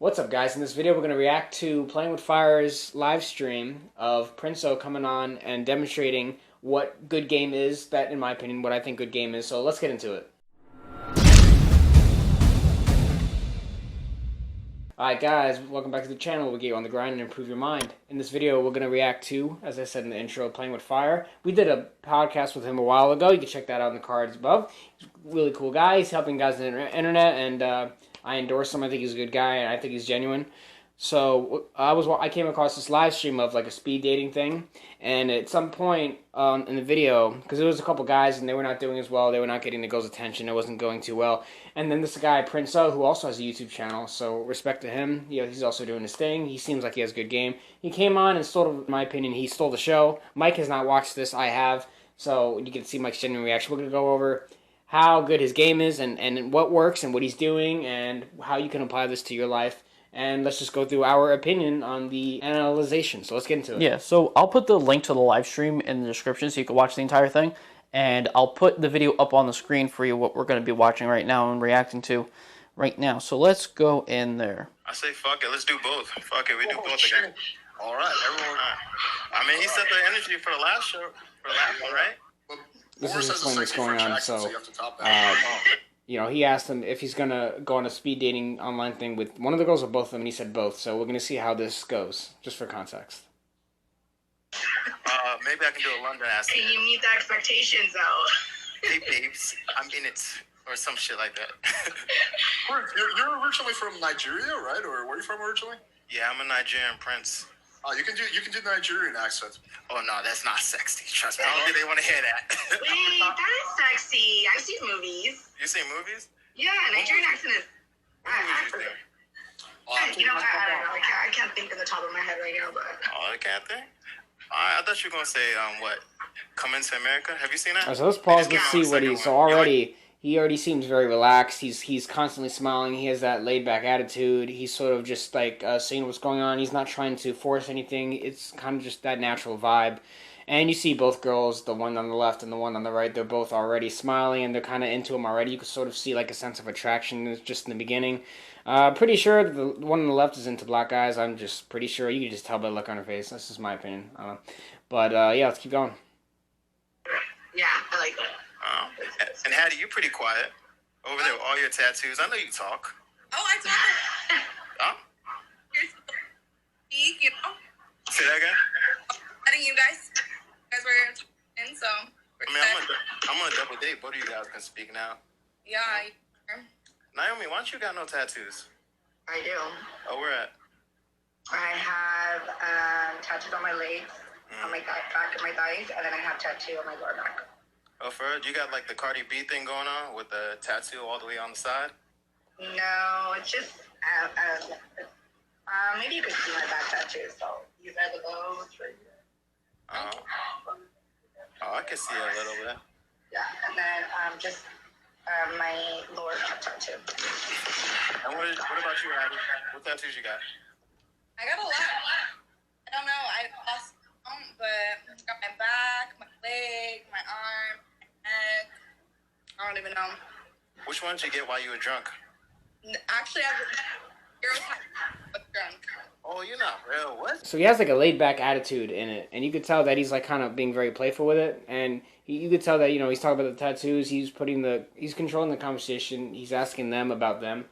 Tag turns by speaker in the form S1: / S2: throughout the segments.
S1: What's up, guys? In this video, we're going to react to Playing with Fire's live stream of Prinzo coming on and demonstrating what good game is, that, in my opinion, what I think good game is. So let's get into it. Alright, guys, welcome back to the channel where we get you on the grind and improve your mind. In this video, we're going to react to, as I said in the intro, Playing with Fire. We did a podcast with him a while ago. You can check that out in the cards above. He's a really cool guy. He's helping guys on the internet, and I endorse him. I think he's a good guy, and I think he's genuine. So I came across this live stream of like a speed dating thing, and at some point in the video, because there was a couple guys and they were not doing as well, they were not getting the girls' attention, it wasn't going too well, and then this guy Prinzo, who also has a YouTube channel, so respect to him. He's also doing his thing. He seems like he has good game. He came on and sort of, in my opinion, he stole the show. Mike has not watched this. I have, so you can see Mike's genuine reaction. We're gonna go over how good his game is and what works and what he's doing and how you can apply this to your life. And let's just go through our opinion on the analyzation. So let's get into it.
S2: Yeah, so I'll put the link to the live stream in the description so you can watch the entire thing. And I'll put the video up on the screen for you, what we're going to be watching right now and reacting to right now. So let's go in there.
S3: I say fuck it, let's do both. Fuck it, we do both again. All right, everyone. I mean, he set the energy for the last show, for the last one, right?
S1: This is explaining what's going on. So, he asked him if he's going to go on a speed dating online thing with one of the girls or both of them, and he said both. So we're going to see how this goes, just for context.
S3: Maybe I can do a London accent.
S4: Can you meet the expectations, though?
S3: Hey, babes, I'm in it. Or some shit like that.
S5: You're originally from Nigeria, right? Or where are you from originally?
S3: Yeah, I'm a Nigerian prince.
S5: Oh, you can do the Nigerian accent.
S3: Oh, no, that's not sexy. Trust me, I don't think they want to hear that.
S4: Wait, that is sexy. I've seen movies.
S3: You seen movies?
S4: Yeah, Nigerian accent is...
S3: What movies you think?
S4: I don't know. I can't think in the top of my head right now, but...
S3: Oh, I can't think? I thought you were going to say, Coming to America. Have you seen that?
S1: Right, so let's pause to see what he's... So already... He already seems very relaxed. He's constantly smiling. He has that laid-back attitude. He's sort of just like seeing what's going on. He's not trying to force anything. It's kind of just that natural vibe. And you see both girls, the one on the left and the one on the right, they're both already smiling and they're kind of into him already. You can sort of see like a sense of attraction just in the beginning. Pretty sure the one on the left is into black guys. I'm just pretty sure. You can just tell by the look on her face. That's just my opinion. But yeah, let's keep going.
S4: Yeah, I like that.
S3: And Hattie, you're pretty quiet over there with all your tattoos. I know you talk.
S6: Oh, I talk.
S3: Huh?
S6: You're supposed to speak, you know.
S3: Say that again?
S6: Letting you guys were in, so.
S3: I mean, I'm on a double date. Both of you guys can speak now.
S6: Yeah.
S3: Naomi, why don't you got no tattoos?
S4: I do.
S3: Oh, where at?
S4: I have tattoos on my legs, on my back and my thighs, and then I have tattoo on my lower back.
S3: Oh, for you got like the Cardi B thing going on with the tattoo all the way on the side?
S4: No, it's just maybe you could see my back tattoo. So these are the bows right here.
S3: Oh, I can see it a little bit.
S4: Yeah, and then just my lower back tattoo.
S3: And what about you, Hattie? What tattoos you got?
S6: I got a lot. I don't know. I lost some, but I got my back, my leg, my arm, my neck. I don't even know.
S3: Which one did you get while you were drunk?
S6: Actually, I was drunk.
S3: Oh, you're not real. What?
S1: So he has like a laid-back attitude in it, and you could tell that he's like kind of being very playful with it, and you could tell that he's talking about the tattoos. He's controlling the conversation. He's asking them about them,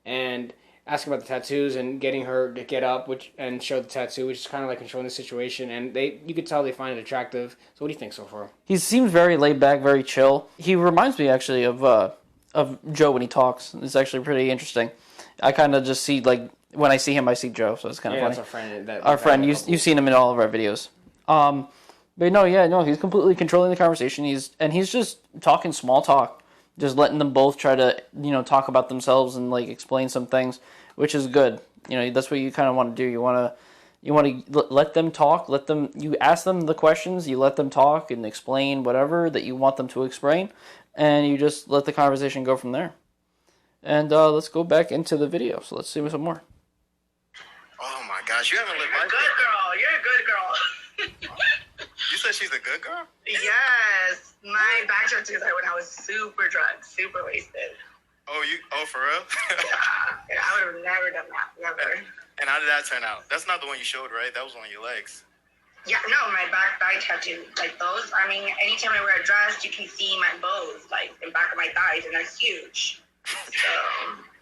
S1: and asking about the tattoos and getting her to get up and show the tattoo, which is kind of like controlling the situation. And you could tell they find it attractive. So what do you think so far?
S2: He seems very laid back, very chill. He reminds me actually of Joe when he talks. It's actually pretty interesting. I kind of just see, like, when I see him, I see Joe, so it's kind of funny.
S1: That's our friend.
S2: Our friend, you've seen him in all of our videos. But no, he's completely controlling the conversation. He's just talking small talk, just letting them both try to, talk about themselves and like explain some things, which is good. That's what you kind of want to do. You want to let them talk. You ask them the questions. You let them talk and explain whatever that you want them to explain, and you just let the conversation go from there. And let's go back into the video. So let's see some more.
S3: Oh my gosh, you haven't lived
S4: You're a
S3: life
S4: good
S3: yet.
S4: girl. You're a good girl.
S3: You said she's a good girl?
S4: Yes. My back tattoos are when I was super drunk, super wasted.
S3: For real?
S4: Yeah, I would have never done that. Never.
S3: And how did that turn out? That's not the one you showed, right? That was on your legs.
S4: Yeah, no, my back thigh tattoo, like those. I mean, anytime I wear a dress, you can see my bows, like the back of my thighs, and they're huge. So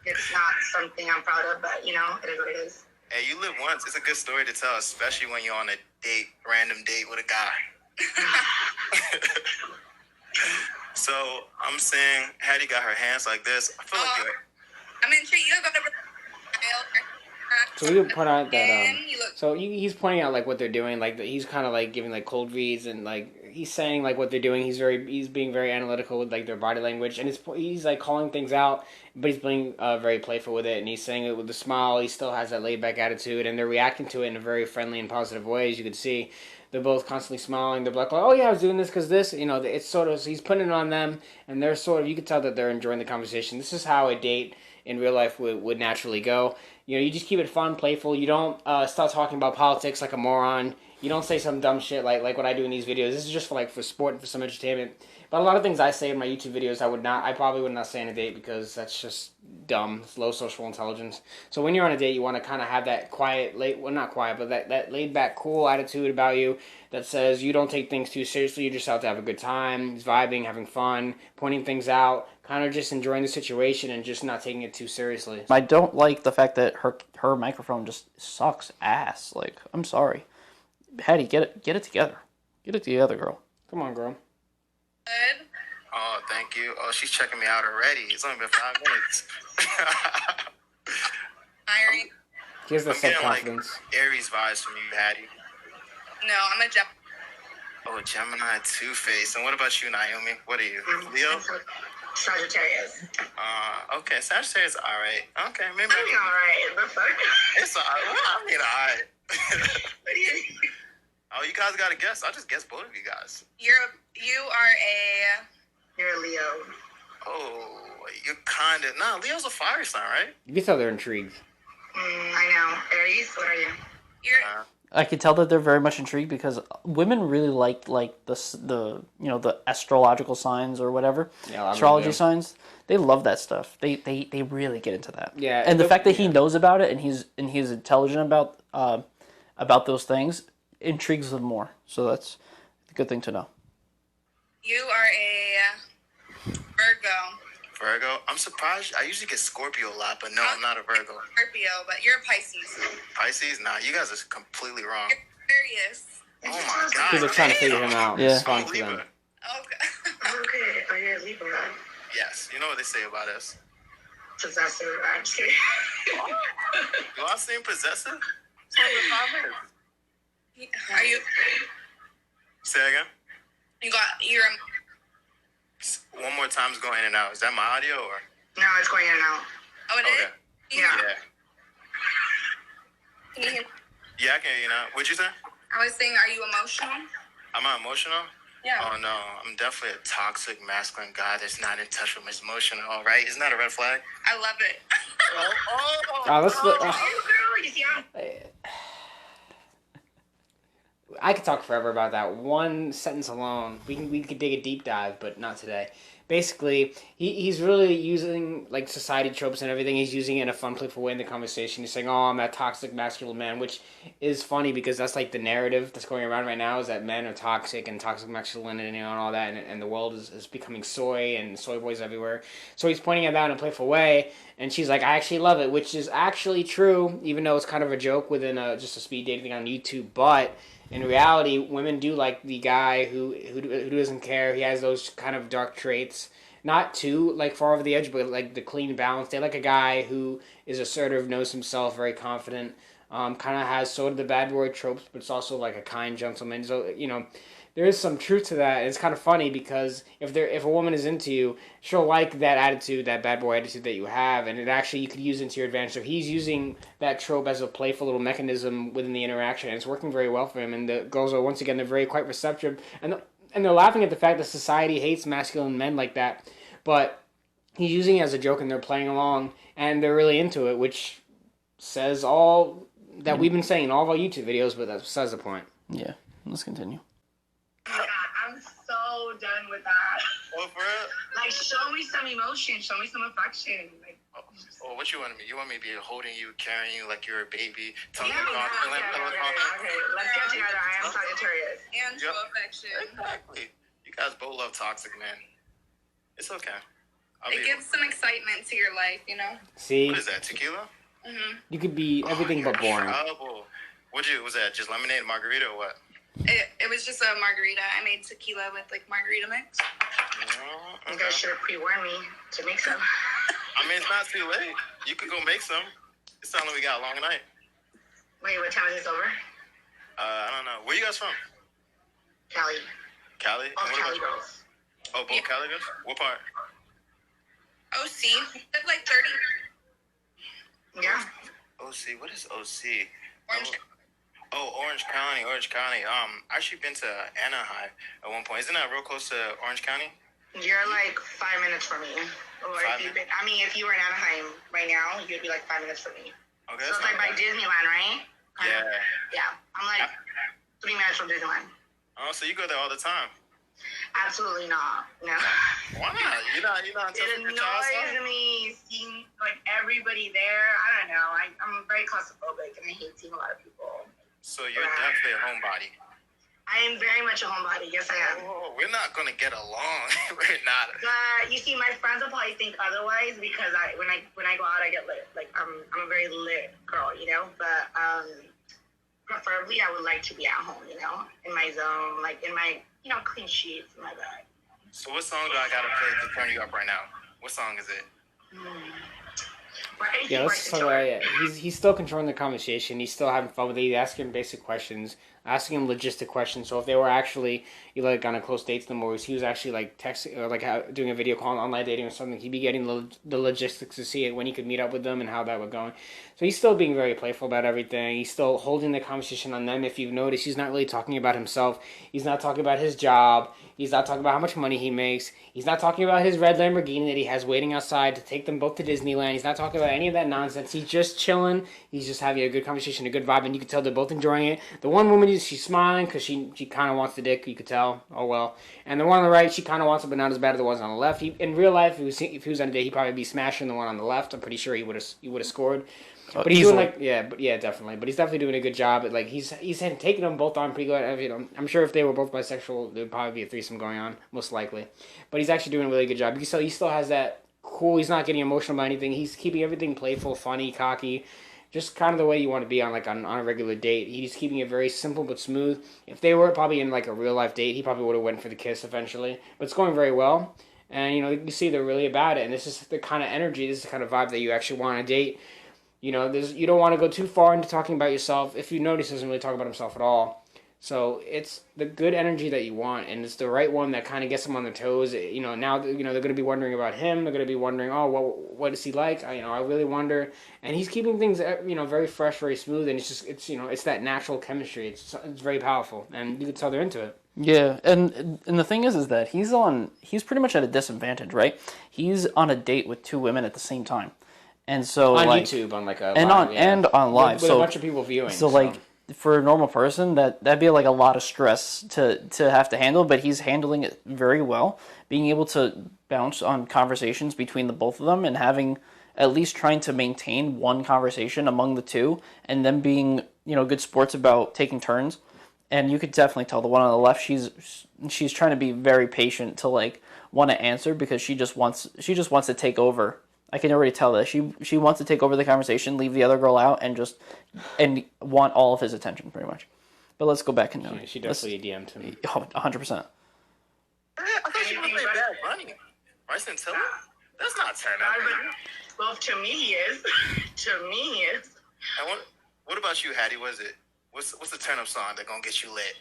S4: it's not something I'm proud of, but you know, it is what it is.
S3: Hey, you live once. It's a good story to tell, especially when you're on a random date with a guy. So I'm saying, Hattie got her hands like this. I feel like you're.
S6: I'm intrigued. You gotta
S1: So we would point out that
S6: you look.
S1: so he's pointing out like what they're doing, like he's kind of like giving like cold reads and like he's saying like what they're doing. He's being very analytical with like their body language, and he's like calling things out, but he's being very playful with it, and he's saying it with a smile. He still has that laid back attitude, and they're reacting to it in a very friendly and positive way, as you can see. They're both constantly smiling. They're like, oh yeah, I was doing this because this, you know, it's sort of, he's putting it on them, and they're sort of, you can tell that they're enjoying the conversation. This is how a date in real life would naturally go. You know, you just keep it fun, playful. You don't start talking about politics like a moron. You don't say some dumb shit like what I do in these videos. This is just for sport and for some entertainment. But a lot of things I say in my YouTube videos, I probably would not say on a date because that's just dumb. It's low social intelligence. So when you're on a date, you want to kind of have that quiet, not quiet, but that laid back, cool attitude about you that says you don't take things too seriously. You're just out to have a good time, vibing, having fun, pointing things out, kind of just enjoying the situation and just not taking it too seriously.
S2: I don't like the fact that her microphone just sucks ass. Like, I'm sorry. Hattie, get it together. Get it together, girl.
S1: Come on, girl.
S6: Good.
S3: Oh, thank you. Oh, she's checking me out already. It's only been 5 minutes.
S6: Irie.
S1: He has the
S3: I'm getting like
S1: self-confidence.
S3: Aries vibes from you, Hattie.
S6: No, I'm a Gemini.
S3: Oh, Gemini, Two-Face. And what about you, Naomi? What are you, Leo?
S4: Sagittarius.
S3: Okay, Sagittarius, all right. Okay, maybe.
S4: I mean, all right. The fuck?
S3: It's all right. Well, I mean, all right.
S4: What do you mean?
S3: Oh, you guys got to guess. I'll just guess both of you guys.
S6: You are a.
S4: You're a Leo.
S3: Oh, you're kind of... Nah, Leo's a fire sign, right?
S1: You can tell they're intrigued.
S4: I know. Aries, what are you?
S6: You're.
S2: I can tell that they're very much intrigued because women really like the you know, the astrological signs or whatever,
S1: Yeah, a lot of
S2: astrology
S1: them do.
S2: signs. They love that stuff. They really get into that.
S1: Yeah,
S2: and the
S1: the-
S2: fact that he knows about it and he's intelligent about those things intrigues them more. So that's a good thing to know.
S6: You are a Virgo.
S3: Virgo. I'm surprised. I usually get Scorpio a lot, but no, I'm not a Virgo.
S6: Scorpio, but you're a Pisces.
S3: Pisces? Nah, you guys are completely wrong.
S6: You're Aquarius.
S3: Oh my God.
S1: People are trying to figure him out.
S2: Yeah.
S1: It's fun
S3: I'm
S1: for them.
S3: Libra.
S6: Okay.
S4: Okay. Oh, you're a Libra.
S3: Yes, you know what they say about us.
S4: Possessive. I'm just kidding.
S3: Do I seem possessive? It's only been 5 minutes.
S6: Are you?
S3: Say again?
S6: You're.
S3: One more time is going in and out. Is that my audio or?
S4: No, it's going in and out.
S6: Oh, it is.
S3: Okay.
S4: Yeah.
S3: Yeah.
S6: Can you hear?
S3: Yeah, I can hear you now. What'd you say?
S6: I was saying, are you emotional?
S3: Am I emotional?
S6: Yeah.
S3: Oh no, I'm definitely a toxic masculine guy that's not in touch with his emotion at all, right? Isn't that a red flag?
S6: I love it.
S1: Let's
S4: Hey, girl, you see how
S1: I could talk forever about that one sentence alone. We could dig a deep dive, but not today. Basically, he's really using like society tropes and everything. He's using it in a fun, playful way in the conversation. He's saying, "Oh, I'm that toxic masculine man," which is funny because that's like the narrative that's going around right now is that men are toxic and toxic masculinity and all that, and the world is becoming soy and soy boys everywhere. So he's pointing at that in a playful way, and she's like, "I actually love it," which is actually true, even though it's kind of a joke within just a speed dating thing on YouTube, but. In reality, women do like the guy who doesn't care. He has those kind of dark traits. Not too, like, far over the edge, but, like, the clean balance. They like a guy who is assertive, knows himself, very confident, kind of has sort of the bad boy tropes, but it's also, like, a kind gentleman. So, you know, there is some truth to that. It's kind of funny because if a woman is into you, she'll like that attitude, that bad boy attitude that you have, and it actually you could use it to your advantage. So he's using that trope as a playful little mechanism within the interaction, and it's working very well for him. And the girls are once again they're very quite receptive, and they're laughing at the fact that society hates masculine men like that, but he's using it as a joke, and they're playing along, and they're really into it, which says all that we've been saying in all of our YouTube videos, but that says the point.
S2: Yeah, let's continue.
S4: I'm so done with that.
S3: Well, for real?
S4: Like, show me some emotion. Show me some affection. Like,
S3: Oh, what you want me? You want me to be holding you, carrying you like you're a baby, telling
S4: yeah,
S3: you
S4: okay. Let's get together. I am Sagittarius.
S6: And show
S3: Yep.
S6: affection.
S3: Exactly. You guys both love toxic, man. It's okay.
S6: It gives some excitement to your life, you know?
S1: See,
S3: What is that? Tequila?
S1: you could be everything but boring.
S3: Trouble. Was that? Just lemonade, margarita, or what?
S6: It was just a margarita. I made tequila with like margarita mix.
S3: Oh,
S4: You
S3: okay.
S4: guys should have pre-warned me to make some.
S3: I mean, it's not too late. You could go make some. It sounds like we got a long night.
S4: Wait, what time is this over?
S3: I don't know. Where you guys from?
S4: Cali.
S3: Cali?
S4: All
S3: And what
S4: Cali
S3: about-
S4: girls.
S3: Oh, both
S6: Yeah.
S3: Cali girls? What part?
S6: OC. It's like 30
S4: Yeah.
S3: OC. What is OC?
S6: orange.
S3: Oh, Orange County. Orange County. I actually been to Anaheim at one point. Isn't that real close to Orange County?
S4: You're like 5 minutes from me. Or if you've been, I mean, if you were in Anaheim right now, you'd be like 5 minutes from me.
S3: Okay.
S4: So it's like by Disneyland, right?
S3: Yeah.
S4: Yeah. I'm like 3 minutes from Disneyland.
S3: Oh, so you go there all the time?
S4: Absolutely not. No.
S3: Why not? You're not
S4: It
S3: touching your child's
S4: annoys me seeing like everybody there. I don't know. I'm very claustrophobic and I hate seeing a lot of people.
S3: So you're definitely a homebody.
S4: I am very much a homebody. Yes, I am.
S3: Oh, we're not gonna get along. We're not.
S4: But you see, my friends will probably think otherwise because when I go out, I get lit. Like I'm a very lit girl, you know. But preferably, I would like to be at home, you know, in my zone, like in my clean sheets in my bed.
S3: So what song do I gotta play to turn you up right now? What song is it?
S4: But anything
S1: Yeah, let's
S4: works
S1: talk
S4: in
S1: about
S4: short.
S1: it. He's still controlling the conversation. He's still having fun with it. He's asking basic questions, asking him logistic questions. So if they were actually like on a close date to them, or he was actually like texting or like doing a video call, online dating or something, he'd be getting the logistics to see it when he could meet up with them and how that would go. So he's still being very playful about everything. He's still holding the conversation on them. If you've noticed, he's not really talking about himself. He's not talking about his job. He's not talking about how much money he makes. He's not talking about his red Lamborghini that he has waiting outside to take them both to Disneyland. He's not talking about any of that nonsense. He's just chilling. He's just having a good conversation, a good vibe, and you can tell they're both enjoying it. The one woman, she's smiling because she kind of wants the dick. You could tell. Oh well. And the one on the right, she kind of wants it, but not as bad as the ones on the left. In real life, if he was on a date, he'd probably be smashing the one on the left. I'm pretty sure he would have scored. But he's doing definitely. But he's definitely doing a good job. Like he's taking them both on pretty good. I'm sure if they were both bisexual, there'd probably be a threesome going on, most likely. But he's actually doing a really good job. You can tell he still has that cool. He's not getting emotional about anything. He's keeping everything playful, funny, cocky, just kind of the way you want to be on a regular date. He's keeping it very simple but smooth. If they were probably in like a real life date, he probably would have went for the kiss eventually. But it's going very well. And you see they're really about it. And this is the kind of energy, this is the kind of vibe that you actually want on a date. You don't want to go too far into talking about yourself. If you notice, he doesn't really talk about himself at all. So it's the good energy that you want, and it's the right one that kind of gets them on their toes. Now they're going to be wondering about him. They're going to be wondering, oh, what is he like? I really wonder. And he's keeping things, very fresh, very smooth, and it's that natural chemistry. It's very powerful, and you can tell they're into it.
S2: Yeah, and the thing is that he's pretty much at a disadvantage, right? He's on a date with two women at the same time. And so
S1: on
S2: like
S1: YouTube, on like a
S2: and
S1: live,
S2: on
S1: yeah.
S2: and on live,
S1: with
S2: so
S1: a bunch of people viewing.
S2: So like for a normal person, that'd be like a lot of stress to have to handle. But he's handling it very well, being able to bounce on conversations between the both of them, and having at least trying to maintain one conversation among the two, and then being good sports about taking turns. And you could definitely tell the one on the left, she's trying to be very patient to like want to answer because she just wants to take over. I can already tell that she wants to take over the conversation, leave the other girl out, and want all of his attention, pretty much. But let's go back and
S1: she definitely DM'd him.
S2: 100%.
S3: I thought she was say Bad Bunny. Bryson Tiller? That's not turn up.
S4: Well, to me he is. To me he is.
S3: And what about you, Hattie? What is it? What's the turn up song that gonna get you lit?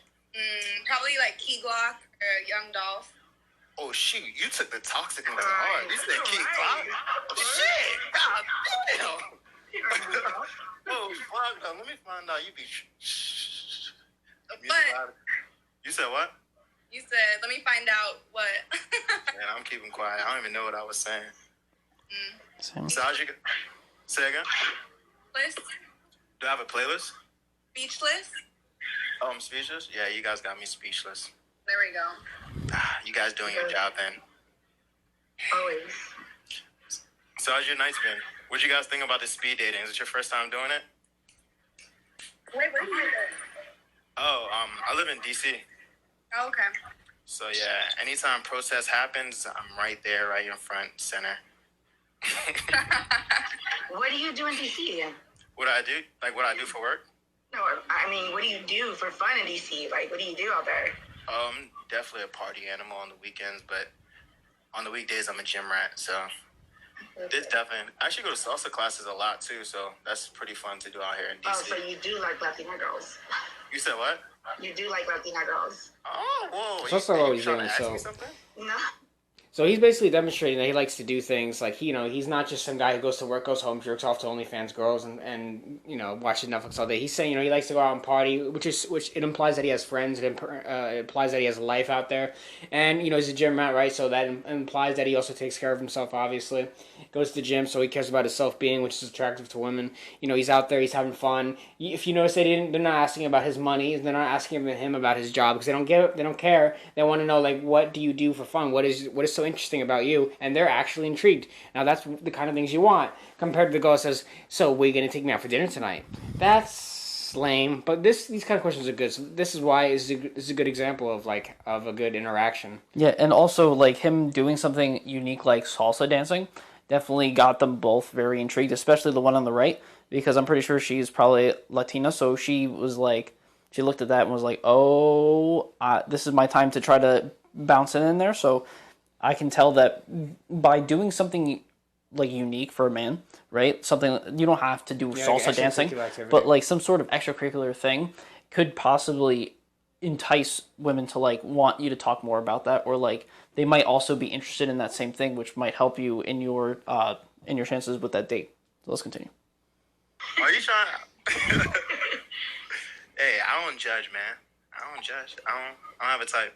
S6: Probably like Key Glock or Young Dolph.
S3: Oh shoot, you took the toxic into heart. You said King Cloud? Shit! God damn! Oh fuck no, let me find out you be
S6: But
S3: you said what?
S6: you said, let me find out what.
S3: Man, I'm keeping quiet. I don't even know what I was saying.
S2: Same.
S3: So how'd you go? Say again?
S6: List?
S3: Do I have a playlist?
S6: Speechless?
S3: Oh, I'm speechless? Yeah, you guys got me speechless.
S6: There we go.
S3: You guys doing your job then.
S4: Always.
S3: So how's your nights been? What you guys think about the speed dating? Is it your first time doing it?
S6: Wait, where do you live?
S3: Oh, I live in DC.
S6: Oh, okay.
S3: So yeah, anytime protest happens, I'm right there, right in front, center.
S4: What do you do in DC?
S3: What I do? Like what I do for work?
S4: No, I mean, what do you do for fun in DC? Like, what do you do out there?
S3: Definitely a party animal on the weekends, but on the weekdays I'm a gym rat. So this definitely. I actually go to salsa classes a lot too, so that's pretty fun to do out here in DC.
S4: Oh, so you do like Latina girls?
S3: You said what?
S4: You do like Latina girls?
S3: Oh, whoa!
S1: So that's
S3: you,
S1: not what
S3: you
S1: he's
S3: trying
S1: doing,
S3: to ask
S1: so-
S3: me something?
S4: No.
S1: So he's basically demonstrating that he likes to do things like he's not just some guy who goes to work, goes home, jerks off to OnlyFans girls, and watches Netflix all day. He's saying he likes to go out and party, which it implies that he has friends. It implies that he has a life out there, and he's a gym rat, right? So that implies that he also takes care of himself. Obviously, goes to the gym, so he cares about his self-being, which is attractive to women. He's out there, he's having fun. If you notice, they're not asking about his money, they're not asking him about his job because they don't care. They want to know like, what do you do for fun? What is so interesting about you? And they're actually intrigued. Now that's the kind of things you want compared to the girl that says, "So, we're you gonna take me out for dinner tonight?" That's lame. But these kind of questions are good. So this is why it's a good example of a good interaction.
S2: Yeah, and also like him doing something unique like salsa dancing definitely got them both very intrigued, especially the one on the right, because I'm pretty sure she's probably Latina, so she looked at that and was like, "Oh, this is my time to try to bounce in there." So I can tell that by doing something like unique for a man, right? Something you don't have to do salsa dancing, but like some sort of extracurricular thing could possibly entice women to like want you to talk more about that, or like they might also be interested in that same thing, which might help you in your chances with that date. So let's continue.
S3: Are you trying? Hey, I don't judge, man. I don't judge. I don't have a type.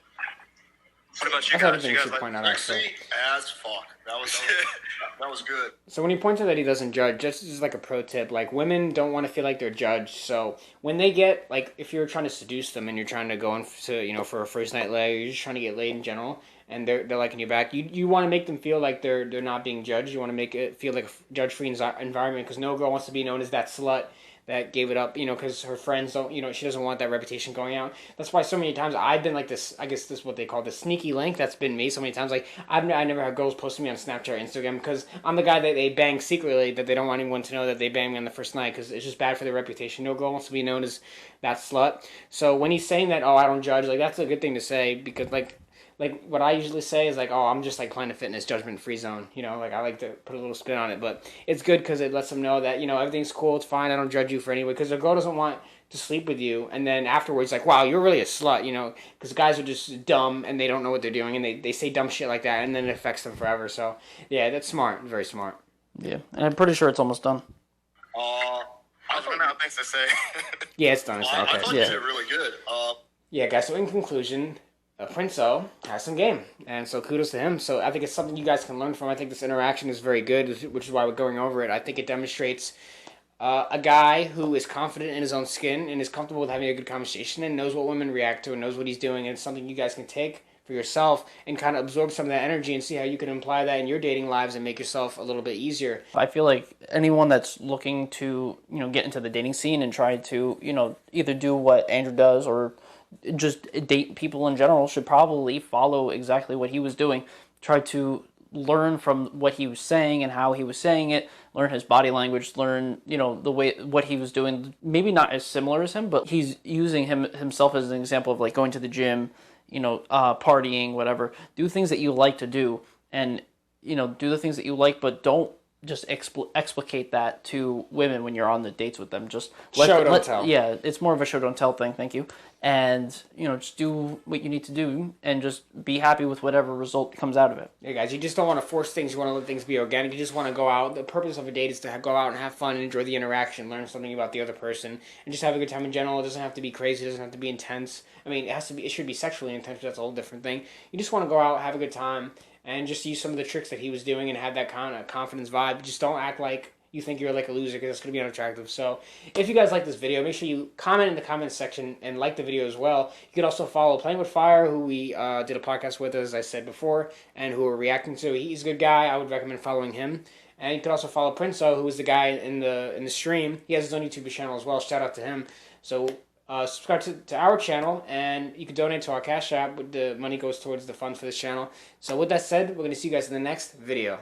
S3: What about you
S1: That's
S3: guys?
S1: everything
S3: You
S1: you
S3: guys
S1: should
S3: like?
S1: point out.
S5: Sexy
S1: Actually.
S5: as fuck. That was good.
S1: So when he points out that he doesn't judge, just as like a pro tip, like women don't want to feel like they're judged. So when they get like, if you're trying to seduce them and you're trying to go in to for a first night leg, or you're just trying to get laid in general, and they're liking you back, you want to make them feel like they're not being judged. You want to make it feel like a judge free environment, because no girl wants to be known as that slut that gave it up, because her friends don't, she doesn't want that reputation going out. That's why so many times I've been like this, I guess this is what they call the sneaky link. That's been me so many times. Like, I never had girls posting me on Snapchat or Instagram because I'm the guy that they bang secretly, that they don't want anyone to know that they banged me on the first night, because it's just bad for their reputation. No girl wants to be known as that slut. So when he's saying that, "Oh, I don't judge," like, that's a good thing to say, because like what I usually say is like, "Oh, I'm just like Planet Fitness, judgment free zone." Like, I like to put a little spin on it, but it's good because it lets them know that everything's cool, it's fine, I don't judge you for anyway. Because a girl doesn't want to sleep with you, and then afterwards like, "Wow, you're really a slut," because guys are just dumb and they don't know what they're doing, and they say dumb shit like that, and then it affects them forever. So yeah, that's smart, very smart.
S2: Yeah, and I'm pretty sure it's almost done.
S3: I was wondering how things to say.
S1: Yeah, it's done. It's done.
S5: I
S1: Okay.
S5: thought you did really good.
S1: Yeah, guys. So in conclusion, Prince O has some game, and so kudos to him. So I think it's something you guys can learn from. I think this interaction is very good, which is why we're going over it. I think it demonstrates a guy who is confident in his own skin and is comfortable with having a good conversation and knows what women react to and knows what he's doing, and it's something you guys can take for yourself and kind of absorb some of that energy and see how you can apply that in your dating lives and make yourself a little bit easier.
S2: I feel like anyone that's looking to get into the dating scene and try to either do what Andrew does or just date people in general should probably follow exactly what he was doing. Try to learn from what he was saying and how he was saying it, learn his body language, learn the way what he was doing. Maybe not as similar as him, but he's using himself as an example of like going to the gym, partying, whatever. Do things that you like to do, and do the things that you like, but don't just explicate that to women when you're on the dates with them. Just
S1: Show don't tell.
S2: Yeah, it's more of a show don't tell thing. Thank you. And just do what you need to do, and just be happy with whatever result comes out of it.
S1: Yeah, guys, you just don't want to force things. You want to let things be organic. You just want to go out. The purpose of a date is to go out and have fun and enjoy the interaction, learn something about the other person, and just have a good time in general. It doesn't have to be crazy. It doesn't have to be intense. I mean, it should be sexually intense, but that's a whole different thing. You just want to go out, have a good time, and just use some of the tricks that he was doing and have that kind of confidence vibe. Just don't act like you think you're like a loser because it's going to be unattractive. So if you guys like this video, make sure you comment in the comments section and like the video as well. You can also follow Playing with Fire, who we did a podcast with, as I said before, and who we're reacting to. He's a good guy. I would recommend following him. And you can also follow Prinzo, who is the guy in the stream. He has his own YouTube channel as well. Shout out to him. So subscribe to our channel, and you can donate to our Cash App. The money goes towards the fund for this channel. So with that said, we're going to see you guys in the next video.